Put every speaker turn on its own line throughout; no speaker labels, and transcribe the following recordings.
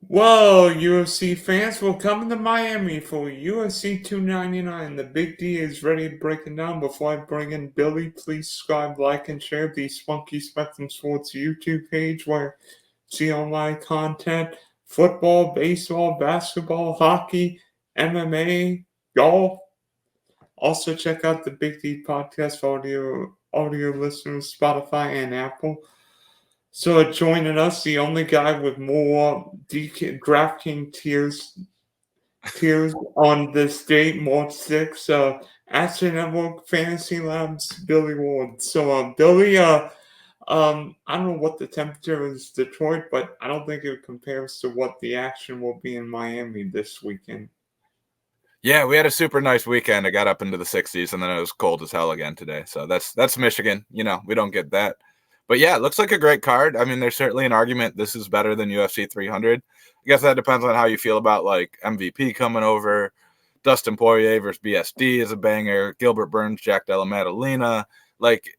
Whoa, UFC fans, we're coming to Miami for UFC 299. The Big D is ready to break it down. Before I bring in Billy, please subscribe, like, and share the Spunky Spectrum Sports YouTube page where you see online content, football, baseball, basketball, hockey, MMA, golf. Also check out the Big D podcast for audio listeners, Spotify and Apple. So joining us, the only guy with more DraftKings tiers on this date, March 6th, ActionNetwork FantasyLabs, Billy Ward. So, Billy, I don't know what the temperature is in Detroit, but I don't think it compares to what the action will be in Miami this weekend.
Yeah, we had a super nice weekend. I got up into the 60s, and then it was cold as hell again today. So that's Michigan. We don't get that. But yeah, it looks like a great card. I mean, there's certainly an argument this is better than UFC 300. I guess that depends on how you feel about like MVP coming over. Dustin Poirier versus BSD is a banger. Gilbert Burns, Jack Della Maddalena. Like,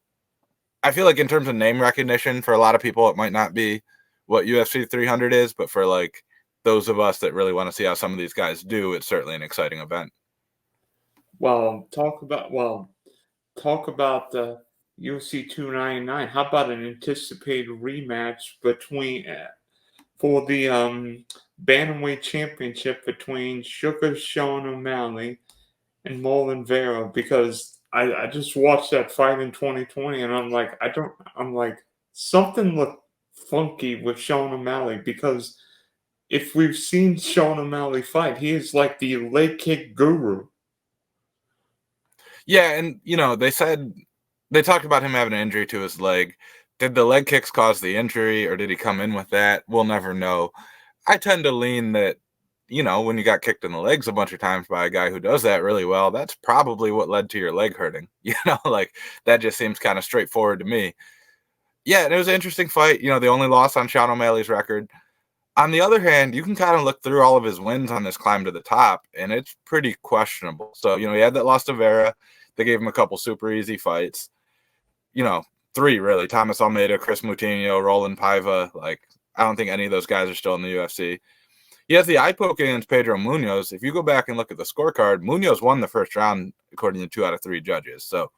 I feel like in terms of name recognition, for a lot of people, it might not be what UFC 300 is, but for like those of us that really want to see how some of these guys do, it's certainly an exciting event.
Talk about the UFC 299. How about an anticipated rematch between for the Bantamweight Championship between Sugar Sean O'Malley and Marlon Vera? Because I just watched that fight in 2020 and I'm like something looked funky with Sean O'Malley, because if we've seen Sean O'Malley fight, he is like the leg kick guru.
Yeah, and they talked about him having an injury to his leg. Did the leg kicks cause the injury, or did he come in with that? We'll never know. I tend to lean that, when you got kicked in the legs a bunch of times by a guy who does that really well, that's probably what led to your leg hurting. Like that just seems kind of straightforward to me. Yeah, and it was an interesting fight. The only loss on Sean O'Malley's record. On the other hand, you can kind of look through all of his wins on this climb to the top, and it's pretty questionable. So, he had that loss to Vera. They gave him a couple super easy fights. Three, really. Thomas Almeida, Chris Moutinho, Roland Paiva. Like, I don't think any of those guys are still in the UFC. He has the eye poke against Pedro Munoz. If you go back and look at the scorecard, Munoz won the first round, according to 2 out of 3 judges. So,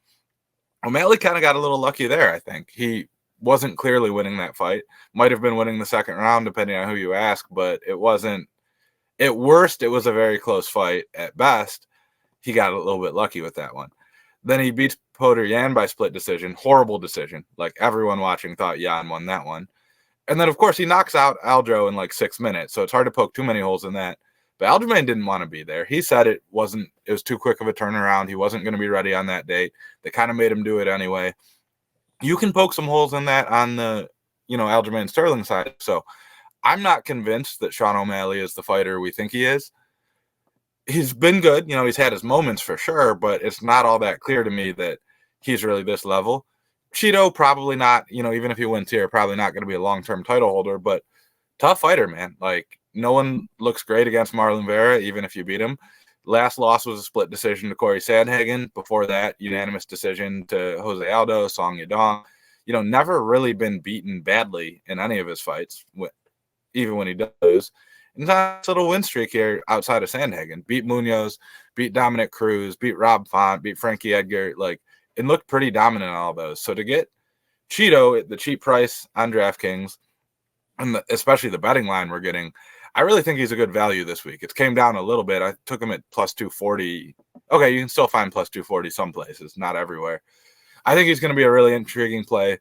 O'Malley kind of got a little lucky there, I think. He wasn't clearly winning that fight. Might have been winning the second round, depending on who you ask, but it wasn't. At worst, it was a very close fight. At best, he got a little bit lucky with that one. Then he beats Petr Yan by split decision. Horrible decision. Like, everyone watching thought Yan won that one. And then, of course, he knocks out Aljo in like 6 minutes, so it's hard to poke too many holes in that. But Aljamain didn't want to be there. He said it was too quick of a turnaround. He wasn't going to be ready on that date. They kind of made him do it anyway. You can poke some holes in that on the, Aljamain Sterling side. So I'm not convinced that Sean O'Malley is the fighter we think he is. He's been good. He's had his moments for sure, but it's not all that clear to me that he's really this level. Cheeto, probably not, even if he wins here, probably not going to be a long-term title holder, but tough fighter, man. Like, no one looks great against Marlon Vera, even if you beat him. Last loss was a split decision to Corey Sandhagen. Before that, unanimous decision to Jose Aldo, Song Yadong. Never really been beaten badly in any of his fights, even when he does. And nice little win streak here outside of Sandhagen. Beat Munoz, beat Dominic Cruz, beat Rob Font, beat Frankie Edgar. Like, it looked pretty dominant in all those. So to get Cheeto at the cheap price on DraftKings, and especially the betting line we're getting, I really think he's a good value this week. It came down a little bit. I took him at plus 240. Okay, you can still find plus 240 some places, not everywhere. I think he's going to be a really intriguing play.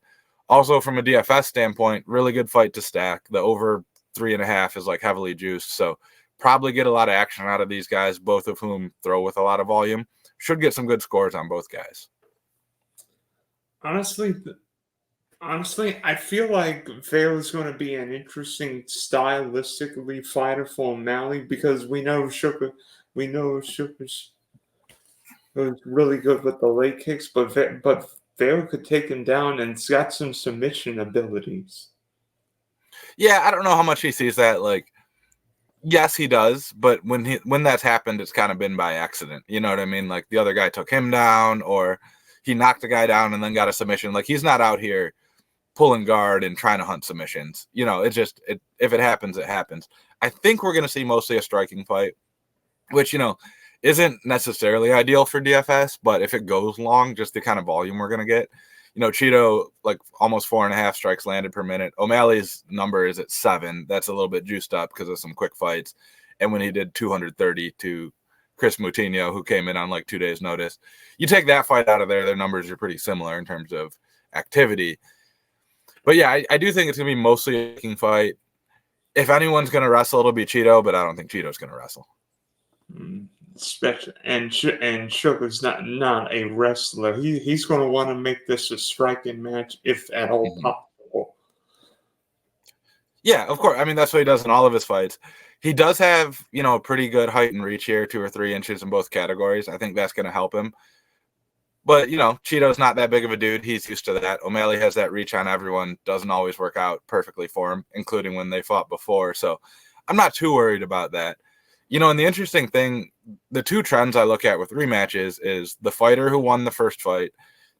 Also, from a DFS standpoint, really good fight to stack. The over 3.5 is like heavily juiced, so probably get a lot of action out of these guys, both of whom throw with a lot of volume. Should get some good scores on both guys.
Honestly, I feel like Vera's going to be an interesting stylistically fighter for O'Malley, because we know Sugar's was really good with the leg kicks, but Vera could take him down and it's got some submission abilities.
Yeah, I don't know how much he sees that. Like, yes, he does, but when that's happened, it's kind of been by accident. You know what I mean? Like, the other guy took him down, or he knocked the guy down and then got a submission. Like, he's not out here pulling guard and trying to hunt submissions. You know, if it happens, it happens. I think we're going to see mostly a striking fight, which, you know, isn't necessarily ideal for DFS, but if it goes long, just the kind of volume we're going to get. You know, Cheeto, like almost 4.5 strikes landed per minute. O'Malley's number is at 7. That's a little bit juiced up because of some quick fights. And when he did 230 to Chris Moutinho, who came in on like 2 days' notice, you take that fight out of there, their numbers are pretty similar in terms of activity. But yeah, I do think it's going to be mostly a striking fight. If anyone's going to wrestle, it'll be Cheeto, but I don't think Cheeto's going to wrestle.
Special and Sugar's not a wrestler. He's going to want to make this a striking match if at all possible.
Yeah, of course. I mean, that's what he does in all of his fights. He does have, you know, a pretty good height and reach here, 2 or 3 inches in both categories. I think that's going to help him. But, you know, Cheeto's not that big of a dude. He's used to that. O'Malley has that reach on everyone. Doesn't always work out perfectly for him, including when they fought before. So I'm not too worried about that. You know, and the interesting thing, the two trends I look at with rematches is the fighter who won the first fight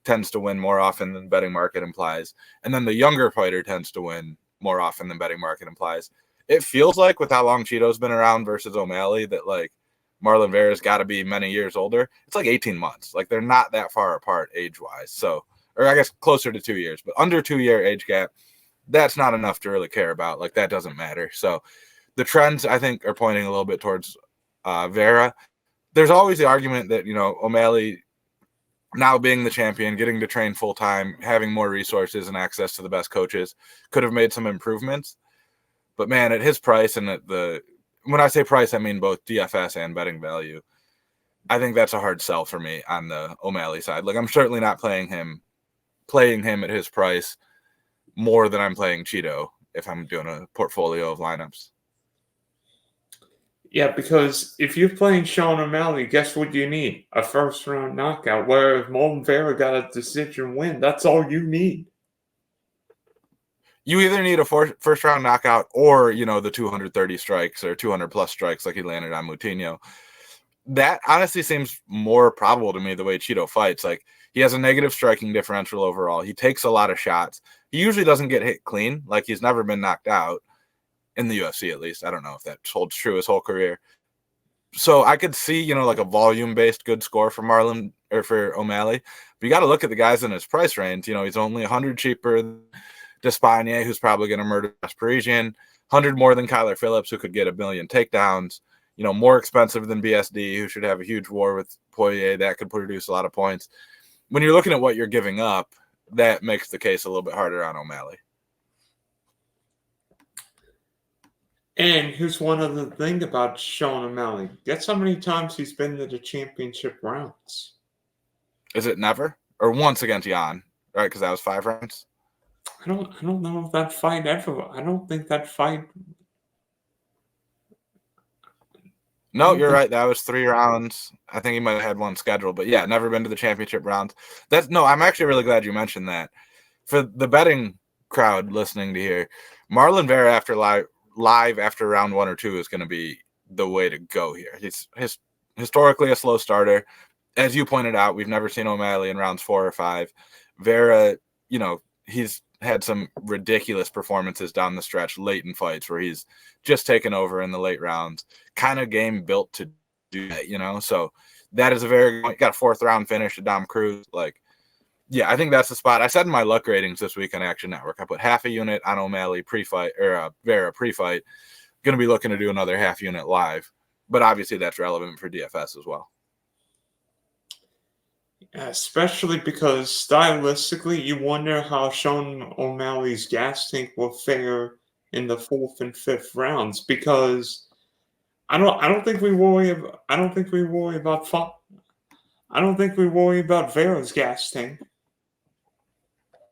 tends to win more often than betting market implies. And then the younger fighter tends to win more often than betting market implies. It feels like with how long Cheeto's been around versus O'Malley that like Marlon Vera's got to be many years older. It's like 18 months. Like they're not that far apart age-wise. So, or I guess closer to 2 years, but under 2-year age gap, that's not enough to really care about. Like that doesn't matter. So the trends, I think, are pointing a little bit towards Vera. There's always the argument that, you know, O'Malley now being the champion, getting to train full-time, having more resources and access to the best coaches could have made some improvements. But, man, at his price and at when I say price, I mean both DFS and betting value, I think that's a hard sell for me on the O'Malley side. Like, I'm certainly not playing him at his price more than I'm playing Cheeto if I'm doing a portfolio of lineups.
Yeah, because if you're playing Sean O'Malley, guess what you need? A first-round knockout. Whereas Marlon Vera got a decision win. That's all you need.
You either need a first-round knockout or, you know, the 230 strikes or 200-plus strikes like he landed on Moutinho. That honestly seems more probable to me the way Cheeto fights. Like, he has a negative striking differential overall. He takes a lot of shots. He usually doesn't get hit clean. Like, he's never been knocked out. In the UFC, at least. I don't know if that holds true his whole career. So I could see, you know, like a volume-based good score for Marlon or for O'Malley. But you got to look at the guys in his price range. You know, he's only 100 cheaper than Despaigne, who's probably going to murder Parisian, 100 more than Kyler Phillips, who could get 1 million takedowns. You know, more expensive than BSD, who should have a huge war with Poirier. That could produce a lot of points. When you're looking at what you're giving up, that makes the case a little bit harder on O'Malley.
And here's one other thing about Sean O'Malley. Guess how many times he's been to the championship rounds?
Is it never? Or once against Jan, right? Because that was 5 rounds?
I don't know if that fight ever. I don't think that fight.
No, you're right. That was 3 rounds. I think he might have had one scheduled, but yeah, never been to the championship rounds. I'm actually really glad you mentioned that. For the betting crowd listening to here, Marlon Vera after live after round 1 or 2 is going to be the way to go here. He's historically a slow starter. As you pointed out, we've never seen O'Malley in rounds 4 or 5. Vera, you know, he's had some ridiculous performances down the stretch late in fights where he's just taken over in the late rounds. Kind of game built to do that, you know? So that is got a 4th round finish to Dom Cruz. Like, yeah, I think that's the spot. I said in my luck ratings this week on Action Network, I put half a unit on O'Malley pre-fight or Vera pre-fight. Going to be looking to do another half unit live, but obviously that's relevant for DFS as well.
Especially because stylistically, you wonder how Sean O'Malley's gas tank will fare in the 4th and 5th rounds. Because I don't think we worry about Vera's gas tank.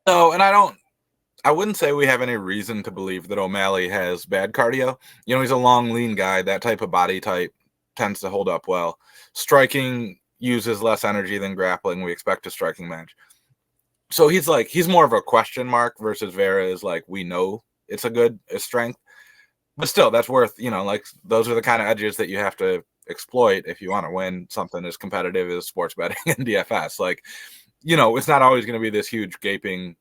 No, and I wouldn't say we have any reason to believe that O'Malley has bad cardio. You know, he's a long, lean guy. That type of body type tends to hold up well. Striking uses less energy than grappling. We expect a striking match. So he's more of a question mark versus Vera is like, we know it's a strength. But still, that's worth, you know, like those are the kind of edges that you have to exploit if you want to win something as competitive as sports betting and DFS. Like, you know, it's not always going to be this huge gaping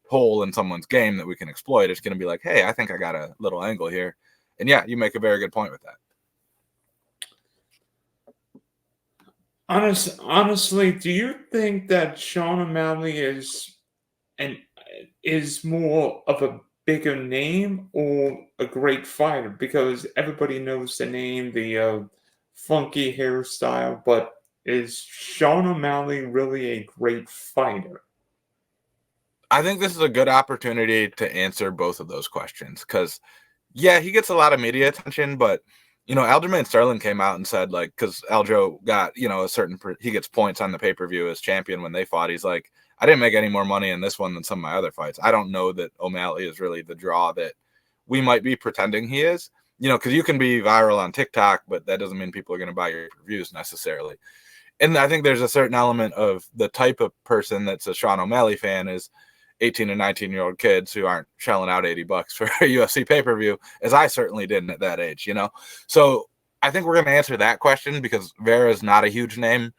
hole in someone's game that we can exploit. It's going to be like, hey, I think I got a little angle here. And yeah, you make a very good point with that.
Honestly, do you think that Sean O'Malley is more of a bigger name or a great fighter? Because everybody knows the name, the funky hairstyle, but is Sean O'Malley really a great fighter?
I think this is a good opportunity to answer both of those questions because, yeah, he gets a lot of media attention, but Aljamain Sterling came out and said, like, because Aljo got, he gets points on the pay-per-view as champion when they fought. He's like, I didn't make any more money in this one than some of my other fights. I don't know that O'Malley is really the draw that we might be pretending he is, because you can be viral on TikTok, but that doesn't mean people are going to buy your reviews necessarily. And I think there's a certain element of the type of person that's a Sean O'Malley fan is 18 and 19-year-old kids who aren't shelling out $80 for a UFC pay-per-view, as I certainly didn't at that age, So I think we're going to answer that question because Vera is not a huge name.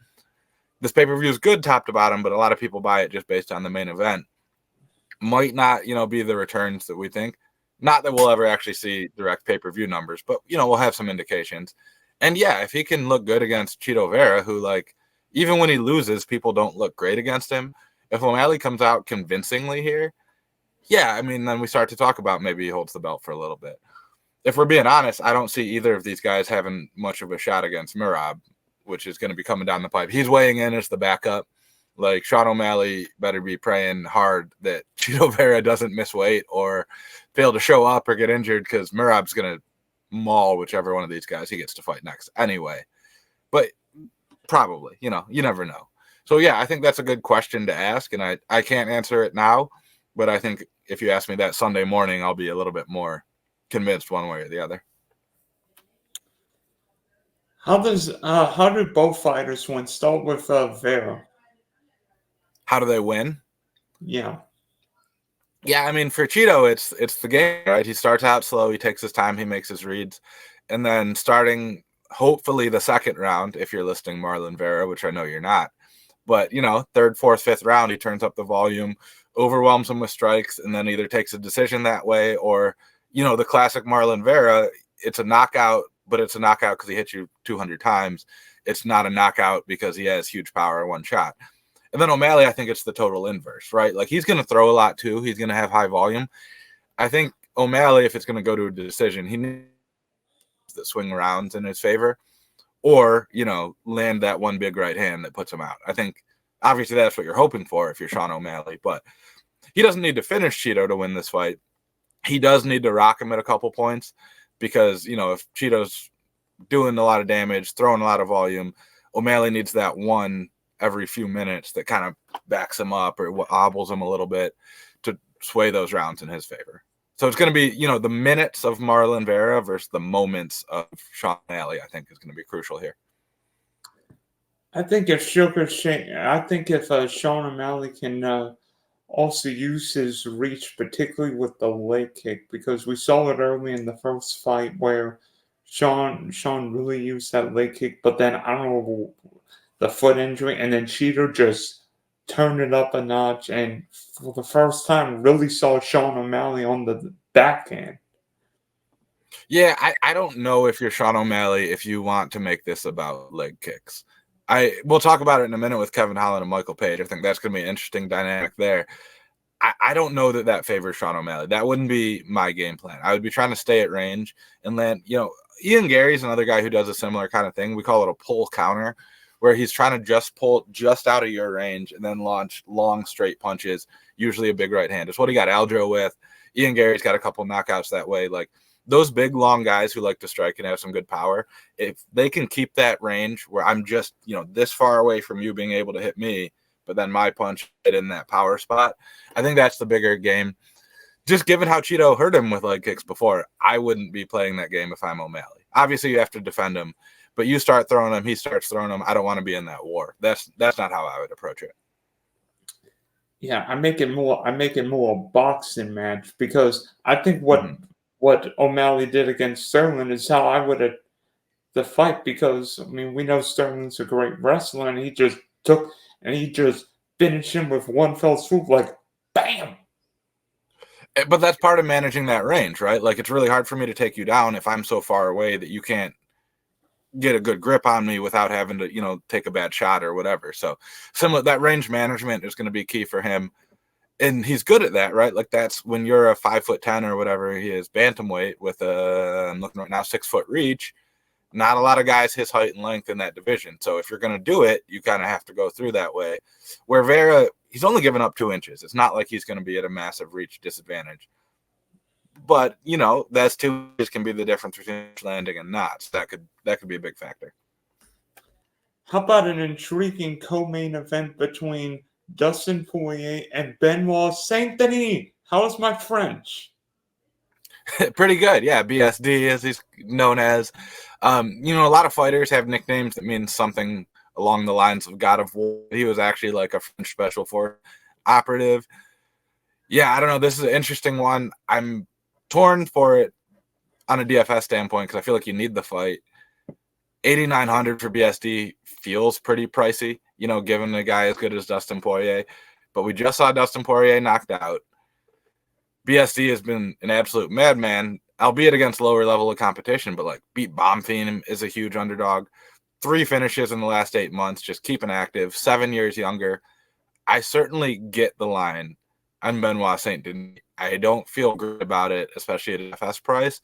This pay-per-view is good top to bottom, but a lot of people buy it just based on the main event. Might not, be the returns that we think. Not that we'll ever actually see direct pay-per-view numbers, but, we'll have some indications. And yeah, if he can look good against Chito Vera, who, like, even when he loses, people don't look great against him. If O'Malley comes out convincingly here, yeah, I mean, then we start to talk about maybe he holds the belt for a little bit. If we're being honest, I don't see either of these guys having much of a shot against Merab, which is going to be coming down the pipe. He's weighing in as the backup. Like, Sean O'Malley better be praying hard that Chito Vera doesn't miss weight or fail to show up or get injured because Merab's going to maul whichever one of these guys he gets to fight next anyway. But probably, you never know. So, yeah, I think that's a good question to ask, and I can't answer it now, but I think if you ask me that Sunday morning, I'll be a little bit more convinced one way or the other.
How do both fighters win? Start with Vera.
How do they win?
Yeah.
Yeah, I mean, for Chito, it's the game, right? He starts out slow, he takes his time, he makes his reads, and then starting hopefully the second round, if you're listening Marlon Vera, which I know you're not, but, third, fourth, fifth round, he turns up the volume, overwhelms him with strikes, and then either takes a decision that way or, the classic Marlon Vera, it's a knockout, but it's a knockout because he hit you 200 times. It's not a knockout because he has huge power in one shot. And then O'Malley, I think it's the total inverse, right? Like, he's going to throw a lot too. He's going to have high volume. I think O'Malley, if it's going to go to a decision, he needs that swing rounds in his favor. Or, land that one big right hand that puts him out. I think, obviously, that's what you're hoping for if you're Sean O'Malley. But he doesn't need to finish Chito to win this fight. He does need to rock him at a couple points because, if Chito's doing a lot of damage, throwing a lot of volume, O'Malley needs that one every few minutes that kind of backs him up or hobbles him a little bit to sway those rounds in his favor. So it's going to be, the minutes of Marlon Vera versus the moments of Sean O'Malley, I think, is going to be crucial here.
I think if Sean O'Malley can also use his reach, particularly with the leg kick, because we saw it early in the first fight where Sean really used that leg kick, but then I don't know the foot injury, and then Chito just turned it up a notch, and for the first time, really saw Sean O'Malley on the backhand.
Yeah, I don't know if you're Sean O'Malley if you want to make this about leg kicks. We'll talk about it in a minute with Kevin Holland and Michael Page. I think that's going to be an interesting dynamic there. I don't know that favors Sean O'Malley. That wouldn't be my game plan. I would be trying to stay at range and land, Ian Gary's another guy who does a similar kind of thing. We call it a pull counter, where he's trying to just pull just out of your range and then launch long straight punches, usually a big right hand. It's what he got Aljo with. Ian Gary's got a couple knockouts that way. Like, those big, long guys who like to strike and have some good power, if they can keep that range where I'm just, this far away from you being able to hit me, but then my punch hit in that power spot, I think that's the bigger game. Just given how Chito hurt him with leg kicks before, I wouldn't be playing that game if I'm O'Malley. Obviously, you have to defend him, but you start throwing him, he starts throwing him. I don't want to be in that war. That's not how I would approach it.
Yeah, I make it more a boxing match because I think what O'Malley did against Sterling is how I would have the fight, because I mean we know Sterling's a great wrestler and he just finished him with one fell swoop, like bam.
But that's part of managing that range, right? Like, it's really hard for me to take you down if I'm so far away that you can't get a good grip on me without having to, take a bad shot or whatever. So similar, that range management is going to be key for him. And he's good at that, right? Like, that's when you're a 5'10" or whatever he is, bantamweight with I'm looking right now, 6 foot reach. Not a lot of guys his height and length in that division. So if you're going to do it, you kind of have to go through that way. Where Vera, he's only given up 2 inches. It's not like he's going to be at a massive reach disadvantage. But, that's 2 inches can be the difference between landing and not. So that could be a big factor.
How about an intriguing co-main event between Dustin Poirier and Benoit Saint Denis? How's my French?
Pretty good, yeah. BSD, as he's known as. A lot of fighters have nicknames that mean something along the lines of God of War. He was actually like a French special force operative. Yeah, I don't know. This is an interesting one. I'm torn for it on a DFS standpoint because I feel like you need the fight. 8,900 for BSD feels pretty pricey, given a guy as good as Dustin Poirier. But we just saw Dustin Poirier knocked out. BSD has been an absolute madman, albeit against lower level of competition, but like beat Bomb Fiend is a huge underdog. 3 finishes in the last 8 months, just keeping active, 7 years younger. I certainly get the line on Benoit Saint Denis. I don't feel good about it, especially at FS price.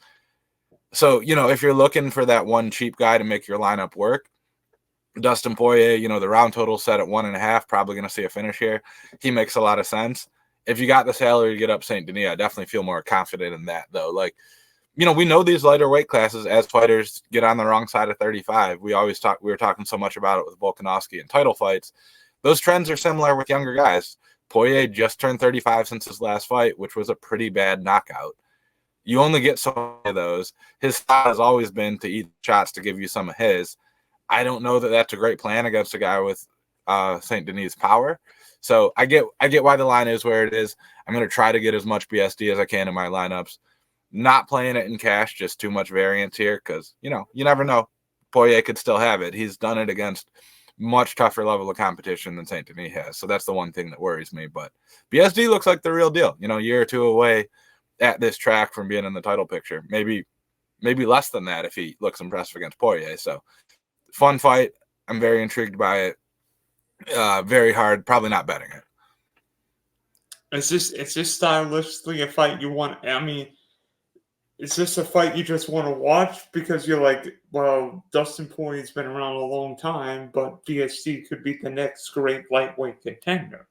So, if you're looking for that one cheap guy to make your lineup work, Dustin Poirier, the round total set at 1.5, probably going to see a finish here. He makes a lot of sense. If you got the salary to get up Saint Denis, I definitely feel more confident in that, though. Like, we know these lighter weight classes as fighters get on the wrong side of 35. We were talking so much about it with Volkanovski and title fights. Those trends are similar with younger guys. Poirier just turned 35 since his last fight, which was a pretty bad knockout. You only get so many of those. His style has always been to eat shots to give you some of his. I don't know that that's a great plan against a guy with Saint Denis' power. So I get why the line is where it is. I'm going to try to get as much BSD as I can in my lineups. Not playing it in cash, just too much variance here because, you never know. Poirier could still have it. He's done it against much tougher level of competition than Saint Denis has. So that's the one thing that worries me. But BSD looks like the real deal. A year or two away at this track from being in the title picture. Maybe less than that if he looks impressive against Poirier. So fun fight. I'm very intrigued by it. Very hard. Probably not betting it.
Is this stylistically a fight you want? I mean, is this a fight you just want to watch because you're like, well, Dustin Poirier's been around a long time, but BSD could be the next great lightweight contender?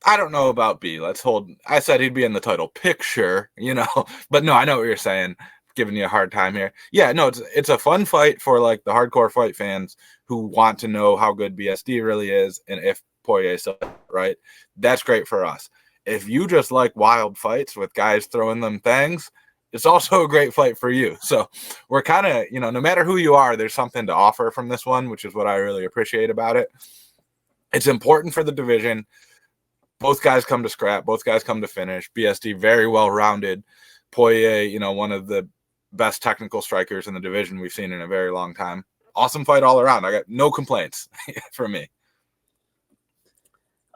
I don't know about B. I said he'd be in the title picture, but no, I know what you're saying. Giving you a hard time here. Yeah, no, it's a fun fight for like the hardcore fight fans who want to know how good BSD really is and if Poirier still right. That's great for us. If you just like wild fights with guys throwing them things, it's also a great fight for you. So we're kind of, no matter who you are, there's something to offer from this one, which is what I really appreciate about it. It's important for the division. Both guys come to scrap. Both guys come to finish. BSD very well rounded. Poirier, one of the best technical strikers in the division we've seen in a very long time. Awesome fight all around. I got no complaints for me.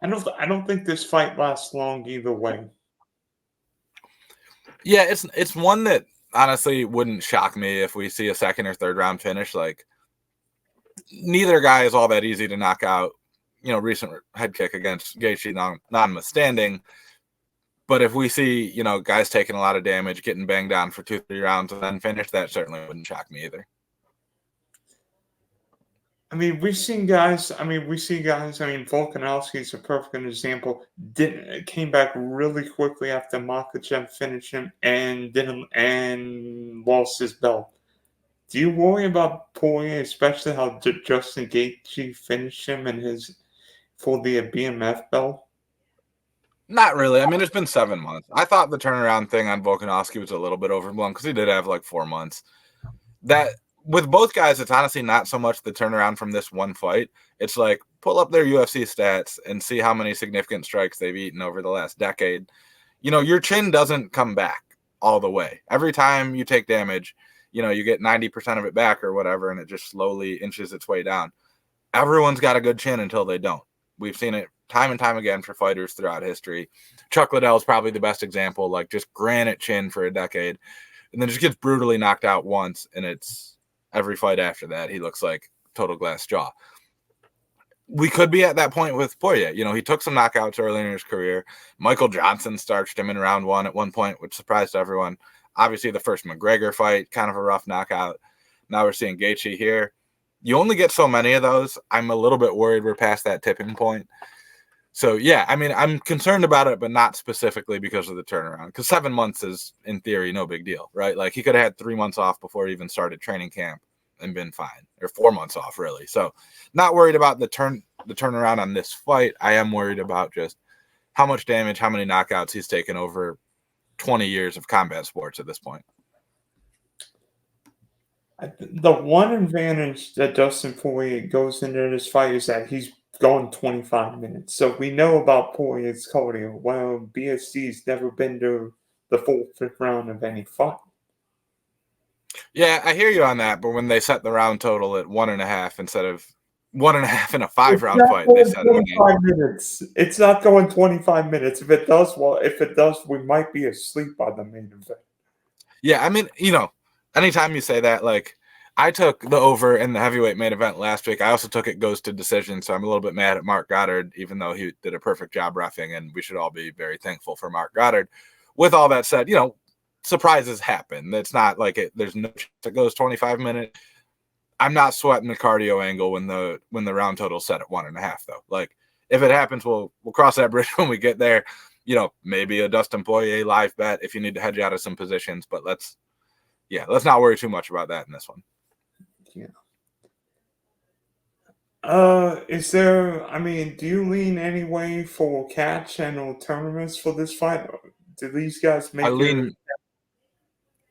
I don't think this fight lasts long either way.
Yeah, it's one that honestly wouldn't shock me if we see a second or third round finish. Like, neither guy is all that easy to knock out. Recent head kick against Gaethje notwithstanding. But if we see, guys taking a lot of damage, getting banged down for 2-3 rounds and then finish, that certainly wouldn't shock me either.
I mean, we've seen guys. Volkanovski is a perfect example. Came back really quickly after Makhachev finished him and lost his belt. Do you worry about Poirier, especially how Justin Gaethje finished him for the BMF belt?
Not really. I mean, it's been 7 months. I thought the turnaround thing on Volkanovski was a little bit overblown because he did have like 4 months. That with both guys, it's honestly not so much the turnaround from this one fight. It's like pull up their UFC stats and see how many significant strikes they've eaten over the last decade. Your chin doesn't come back all the way. Every time you take damage, you get 90% of it back or whatever, and it just slowly inches its way down. Everyone's got a good chin until they don't. We've seen it time and time again for fighters throughout history. Chuck Liddell is probably the best example, like just granite chin for a decade, and then just gets brutally knocked out once, and it's every fight after that he looks like total glass jaw. We could be at that point with Poirier. He took some knockouts early in his career. Michael Johnson starched him in round 1 at one point, which surprised everyone. Obviously, the first McGregor fight, kind of a rough knockout. Now we're seeing Gaethje here. You only get so many of those. I'm a little bit worried we're past that tipping point. So, yeah, I mean, I'm concerned about it, but not specifically because of the turnaround. Because 7 months is, in theory, no big deal, right? Like, he could have had 3 months off before he even started training camp and been fine. Or 4 months off, really. So, not worried about the turnaround on this fight. I am worried about just how much damage, how many knockouts he's taken over 20 years of combat sports at this point.
The one advantage that Dustin Poirier goes into this fight is that he's going 25 minutes. So we know about Poirier's cardio. Well, BSD's never been to the 4th, 5th round of any fight.
Yeah, I hear you on that. But when they set the round total at 1.5 instead of 1.5 in a 5-round fight, they said
25 minutes. It's not going 25 minutes. If it does, we might be asleep by the main event.
Yeah, I mean, anytime you say that, like, I took the over in the heavyweight main event last week. I also took it goes to decision, so I'm a little bit mad at Mark Goddard, even though he did a perfect job reffing, and we should all be very thankful for Mark Goddard. With all that said, surprises happen. It's not like there's no chance it goes 25 minutes. I'm not sweating the cardio angle when the round total's set at 1.5, though. Like, if it happens, we'll cross that bridge when we get there. Maybe a Dustin Poirier live bet if you need to hedge out of some positions, but let's not worry too much about that in this one.
Yeah. Do you lean any way for cash and tournaments for this fight? Do these guys make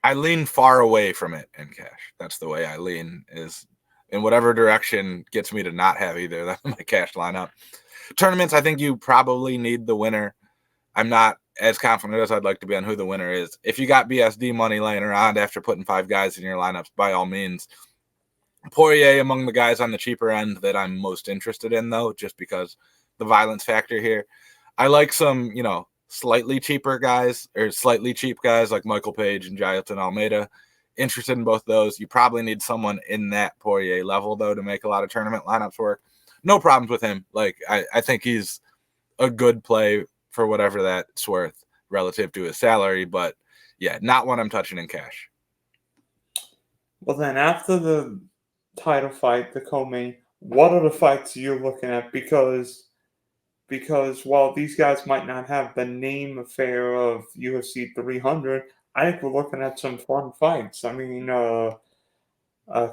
I lean far away from it in cash. That's the way I lean, is in whatever direction gets me to not have either of my cash lineup. Tournaments, I think you probably need the winner. I'm not as confident as I'd like to be on who the winner is. If you got BSD money laying around after putting 5 guys in your lineups, by all means. Poirier among the guys on the cheaper end that I'm most interested in, though, just because the violence factor here. I like some, slightly cheaper guys or slightly cheap guys like Michael Page and Jailton Almeida. Interested in both those. You probably need someone in that Poirier level, though, to make a lot of tournament lineups work. No problems with him. Like, I think he's a good play for whatever that's worth relative to his salary, but yeah, not one I'm touching in cash.
Well, then after the title fight, the co-main, what are the fights you're looking at? Because while these guys might not have the name affair of UFC 300, I think we're looking at some fun fights. I mean,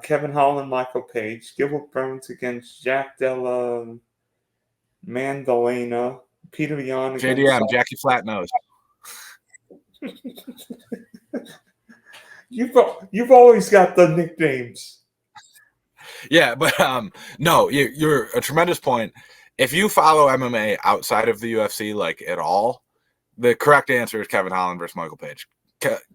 Kevin Holland, Michael Page, Gilbert Burns against Jack Della Maddalena, Peter Yan against
JDM, Jackie Flatnose.
You've always got the nicknames.
Yeah, but no, you're a tremendous point. If you follow MMA outside of the UFC, like, at all, the correct answer is Kevin Holland versus Michael Page.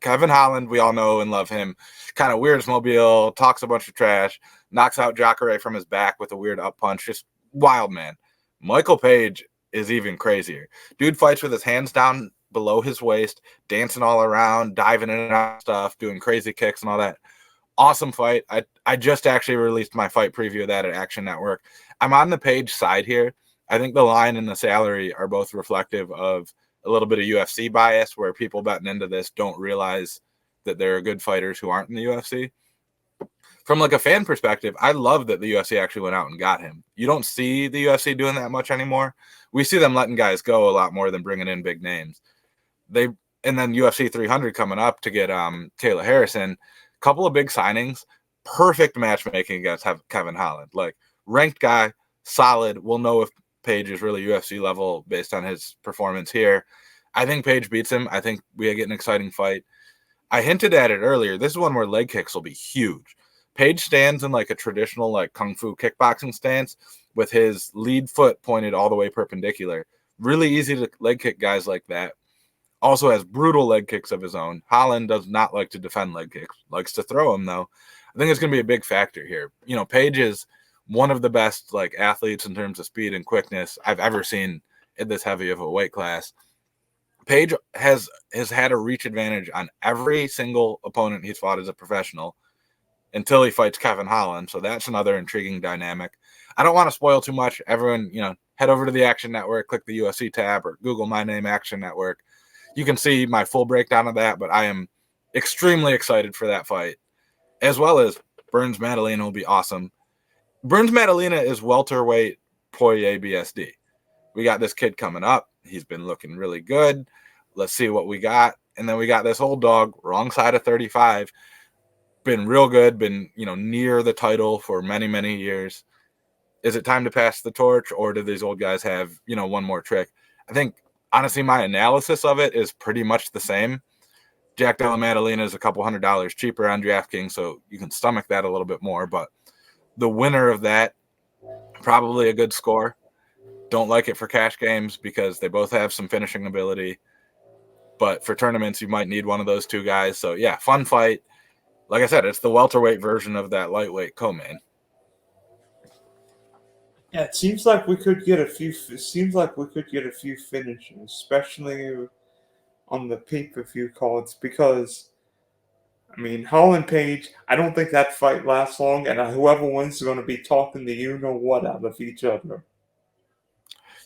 Kevin Holland, we all know and love him. Kind of weird as mobile, talks a bunch of trash, knocks out Jacare from his back with a weird up punch. Just wild, man. Michael Page is even crazier. Dude fights with his hands down below his waist, dancing all around, diving in and out of stuff, doing crazy kicks and all that. Awesome fight. I just actually released my fight preview of that at Action Network. I'm on the Page side here. I think the line and the salary are both reflective of a little bit of UFC bias, where people betting into this don't realize that there are good fighters who aren't in the UFC. From like a fan perspective, I love that the UFC actually went out and got him. You don't see the UFC doing that much anymore. We see them letting guys go a lot more than bringing in big names. And then UFC 300 coming up to get Taylor Harrison. Couple of big signings, perfect matchmaking against Kevin Holland. Like, ranked guy, solid. We'll know if Page is really UFC level based on his performance here. I think Page beats him. I think we get an exciting fight. I hinted at it earlier. This is one where leg kicks will be huge. Page stands in like a traditional like kung fu kickboxing stance with his lead foot pointed all the way perpendicular. Really easy to leg kick guys like that. Also has brutal leg kicks of his own. Holland does not like to defend leg kicks. Likes to throw them, though. I think it's going to be a big factor here. Page is one of the best like athletes in terms of speed and quickness I've ever seen in this heavy of a weight class. Page has had a reach advantage on every single opponent he's fought as a professional until he fights Kevin Holland. So that's another intriguing dynamic. I don't want to spoil too much. Everyone, head over to the Action Network, click the UFC tab, or Google my name, Action Network. You can see my full breakdown of that, but I am extremely excited for that fight, as well as Burns Madalena will be awesome. Burns Madalena is welterweight Poirier BSD. We got this kid coming up. He's been looking really good. Let's see what we got. And then we got this old dog, wrong side of 35. Been real good, been, near the title for many, many years. Is it time to pass the torch, or do these old guys have, one more trick? I think, honestly, my analysis of it is pretty much the same. Jack Della Maddalena is a couple $100 cheaper on DraftKings, so you can stomach that a little bit more. But the winner of that, probably a good score. Don't like it for cash games because they both have some finishing ability. But for tournaments, you might need one of those two guys. So, yeah, fun fight. Like I said, it's the welterweight version of that lightweight co-main.
Yeah, it seems like we could get a few. It seems like we could get a few finishes, especially on the pay-per-view cards, because Holland Page. I don't think that fight lasts long, and whoever wins is going to be talking the what out of each other.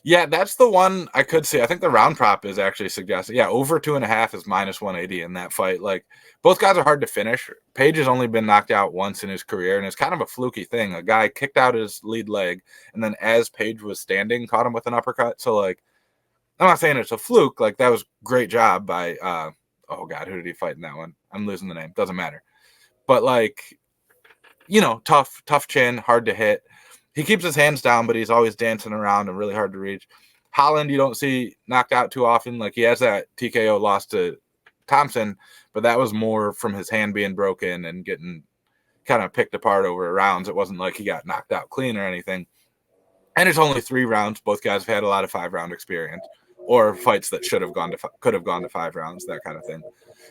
Yeah, that's the one I could see. I think the round prop is actually suggesting. Yeah, over 2.5 is minus 180 in that fight. Like, both guys are hard to finish. Page has only been knocked out once in his career, and it's kind of a fluky thing. A guy kicked out his lead leg, and then as Page was standing, caught him with an uppercut. So, like, I'm not saying it's a fluke. Like, that was great job by, oh, God, who did he fight in that one? I'm losing the name. Doesn't matter. But, like, tough chin, hard to hit. He keeps his hands down, but he's always dancing around and really hard to reach. Holland, you don't see knocked out too often. Like, he has that TKO loss to Thompson, but that was more from his hand being broken and getting kind of picked apart over rounds. It wasn't like he got knocked out clean or anything. And it's only 3 rounds. Both guys have had a lot of 5-round experience, or fights that could have gone to 5 rounds, that kind of thing.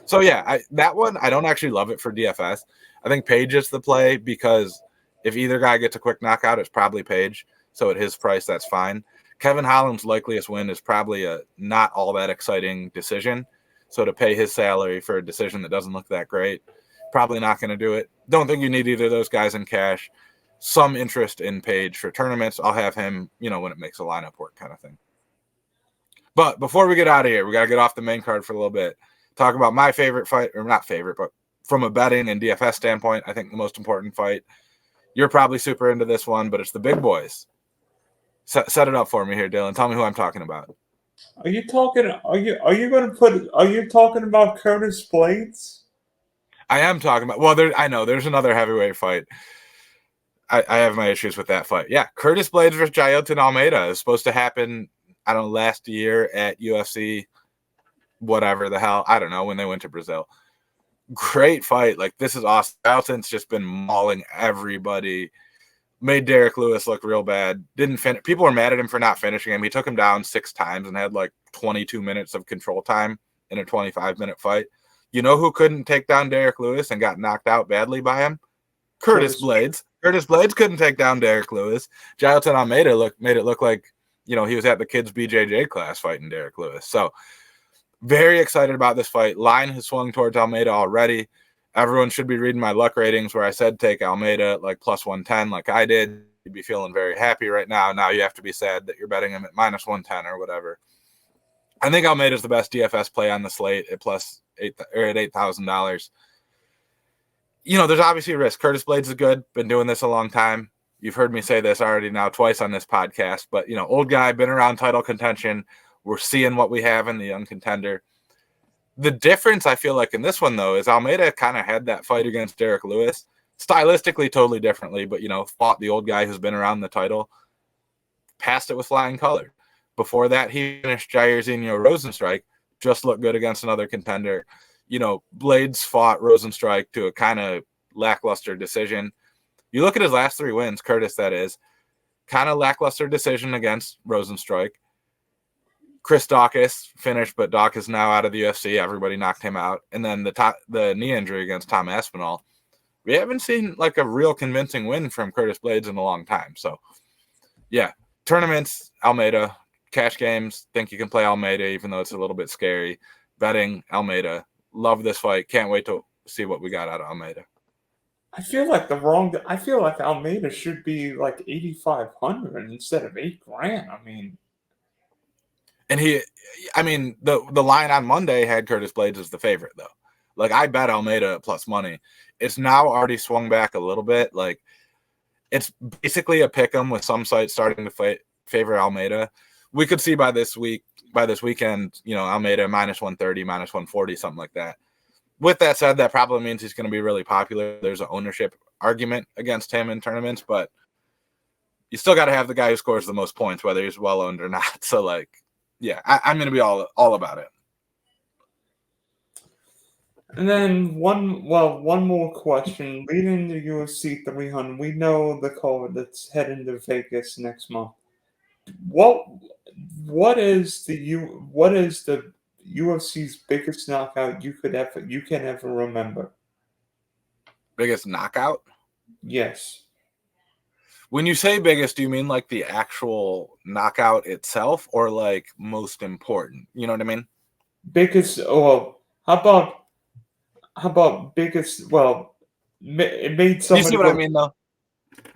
So yeah, that one, I don't actually love it for DFS. I think Page is the play because if either guy gets a quick knockout, it's probably Page. So at his price, that's fine. Kevin Holland's likeliest win is probably a not all that exciting decision. So to pay his salary for a decision that doesn't look that great, probably not going to do it. Don't think you need either of those guys in cash. Some interest in Page for tournaments. I'll have him, when it makes a lineup work, kind of thing. But before we get out of here, we got to get off the main card for a little bit. Talk about my favorite fight, or not favorite, but from a betting and DFS standpoint, I think the most important fight. You're probably super into this one, but it's the big boys. Set it up for me here, Dylan. Tell me who I'm talking about.
Are you talking about Curtis Blades?
I am talking about. Well, I know there's another heavyweight fight. I have my issues with that fight. Yeah, Curtis Blades versus Jailton Almeida is supposed to happen, I don't know, last year at UFC, whatever the hell. I don't know, when they went to Brazil. Great fight. Like, this is awesome. Jailton's just been mauling everybody. Made Derek Lewis look real bad. Didn't finish. People were mad at him for not finishing him. He took him down 6 times and had like 22 minutes of control time in a 25-minute fight. You know who couldn't take down Derek Lewis and got knocked out badly by him? Curtis Blades. Curtis Blades couldn't take down Derek Lewis. Jailton Almeida made it look like, he was at the kids' BJJ class fighting Derek Lewis. So very excited about this fight. Line has swung towards Almeida already. Everyone should be reading my luck ratings where I said take Almeida at like plus 110 like I did. You'd be feeling very happy right now. Now you have to be sad that you're betting him at minus 110 or whatever. I think Almeida's the best DFS play on the slate at $8,000. There's obviously a risk. Curtis Blades is good. Been doing this a long time. You've heard me say this already now twice on this podcast, but old guy, been around title contention. We're seeing what we have in the young contender. The difference I feel like in this one, though, is Almeida kind of had that fight against Derek Lewis, stylistically totally differently, but, fought the old guy who's been around the title, passed it with flying color. Before that, he finished Jairzinho Rosenstrike, just looked good against another contender. Blades fought Rosenstrike to a kind of lackluster decision. You look at his last 3 wins, Curtis, that is, kind of lackluster decision against Rosenstrike. Chris Daukaus finished, but Daukaus is now out of the UFC. Everybody knocked him out. And then the knee injury against Tom Aspinall. we haven't seen like a real convincing win from Curtis Blades in a long time. So, yeah, tournaments, Almeida, cash games, think you can play Almeida, even though it's a little bit scary. Betting, Almeida. Love this fight. Can't wait to see what we got out of Almeida.
I feel like Almeida should be like 8,500 instead of $8,000. I mean,
And the line on Monday had Curtis Blades as the favorite, though. Like, I bet Almeida plus money. It's now already swung back a little bit. Like, it's basically a pick 'em with some sites starting to favor Almeida. We could see by this weekend, Almeida minus 130, minus 140, something like that. With that said, that probably means he's going to be really popular. There's an ownership argument against him in tournaments, but you still got to have the guy who scores the most points, whether he's well owned or not. So, like, yeah, I'm going to be all about it.
and then one more question. Leading to UFC 300, we know the card that's heading to Vegas next month. What is the UFC's biggest knockout you can ever remember?
Biggest knockout?
Yes.
When you say biggest, do you mean like the actual knockout itself or like most important? You know what I mean?
Biggest. Well, how about biggest? Well, it made
You
somebody.
see what I mean, though?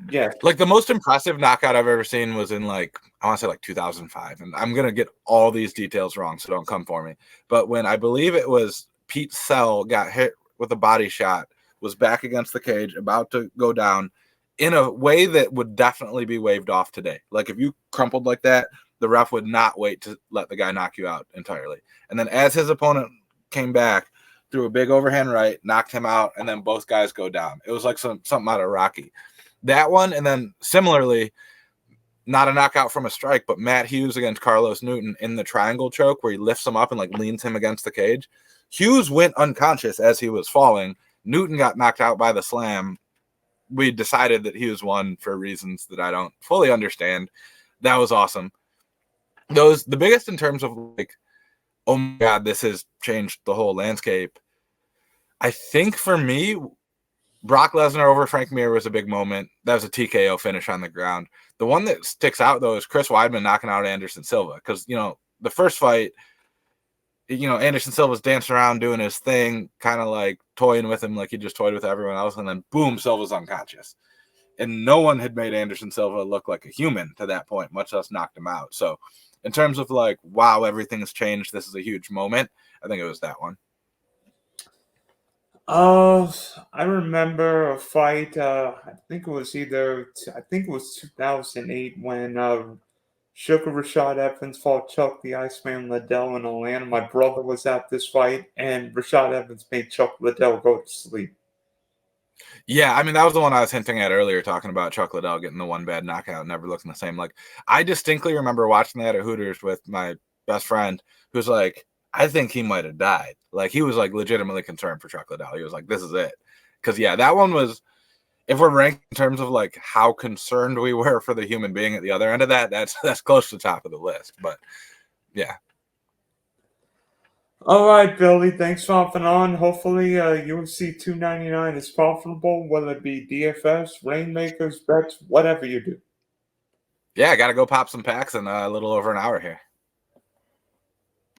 Yeah.
Like the most impressive knockout I've ever seen was in I want to say 2005, and I'm gonna get all these details wrong, so don't come for me. But when I believe it was Pete Sell got hit with a body shot, was back against the cage, about to go down, in a way that would definitely be waved off today. Like if you crumpled like that, the ref would not wait to let the guy knock you out entirely. And then as his opponent came back, threw a big overhand right, knocked him out, and then both guys go down. It was like something out of Rocky. That one, and then similarly, not a knockout from a strike, but Matt Hughes against Carlos Newton in the triangle choke where he lifts him up and like leans him against the cage. Hughes went unconscious as he was falling. Newton got knocked out by the slam. We decided that Hughes won for reasons that I don't fully understand. That was awesome. The biggest in terms of like, oh my God, this has changed the whole landscape. I think for me, Brock Lesnar over Frank Mir was a big moment. That was a TKO finish on the ground. The one that sticks out, though, is Chris Weidman knocking out Anderson Silva. Because, the first fight, Anderson Silva's dancing around doing his thing, kind of like toying with him like he just toyed with everyone else. And then, boom, Silva's unconscious. And no one had made Anderson Silva look like a human to that point, much less knocked him out. So, in terms of like, wow, everything's changed, this is a huge moment, I think it was that one.
I remember a fight. I think it was 2008 when Sugar Rashad Evans fought Chuck the Iceman Liddell in Atlanta. My brother was at this fight, and Rashad Evans made Chuck Liddell go to sleep.
Yeah, that was the one I was hinting at earlier, talking about Chuck Liddell getting the one bad knockout, never looking the same. Like, I distinctly remember watching that at Hooters with my best friend, who's like, I think he might have died. Like, he was like legitimately concerned for Chuck Liddell. He was like, this is it. Because, yeah, that one was, if we're ranked in terms of like how concerned we were for the human being at the other end of that, that's close to the top of the list. But, yeah.
All right, Billy, thanks for hopping on. Hopefully, UFC 299 is profitable, whether it be DFS, Rainmakers, bets, whatever you do.
Yeah, I got to go pop some packs in a little over an hour here.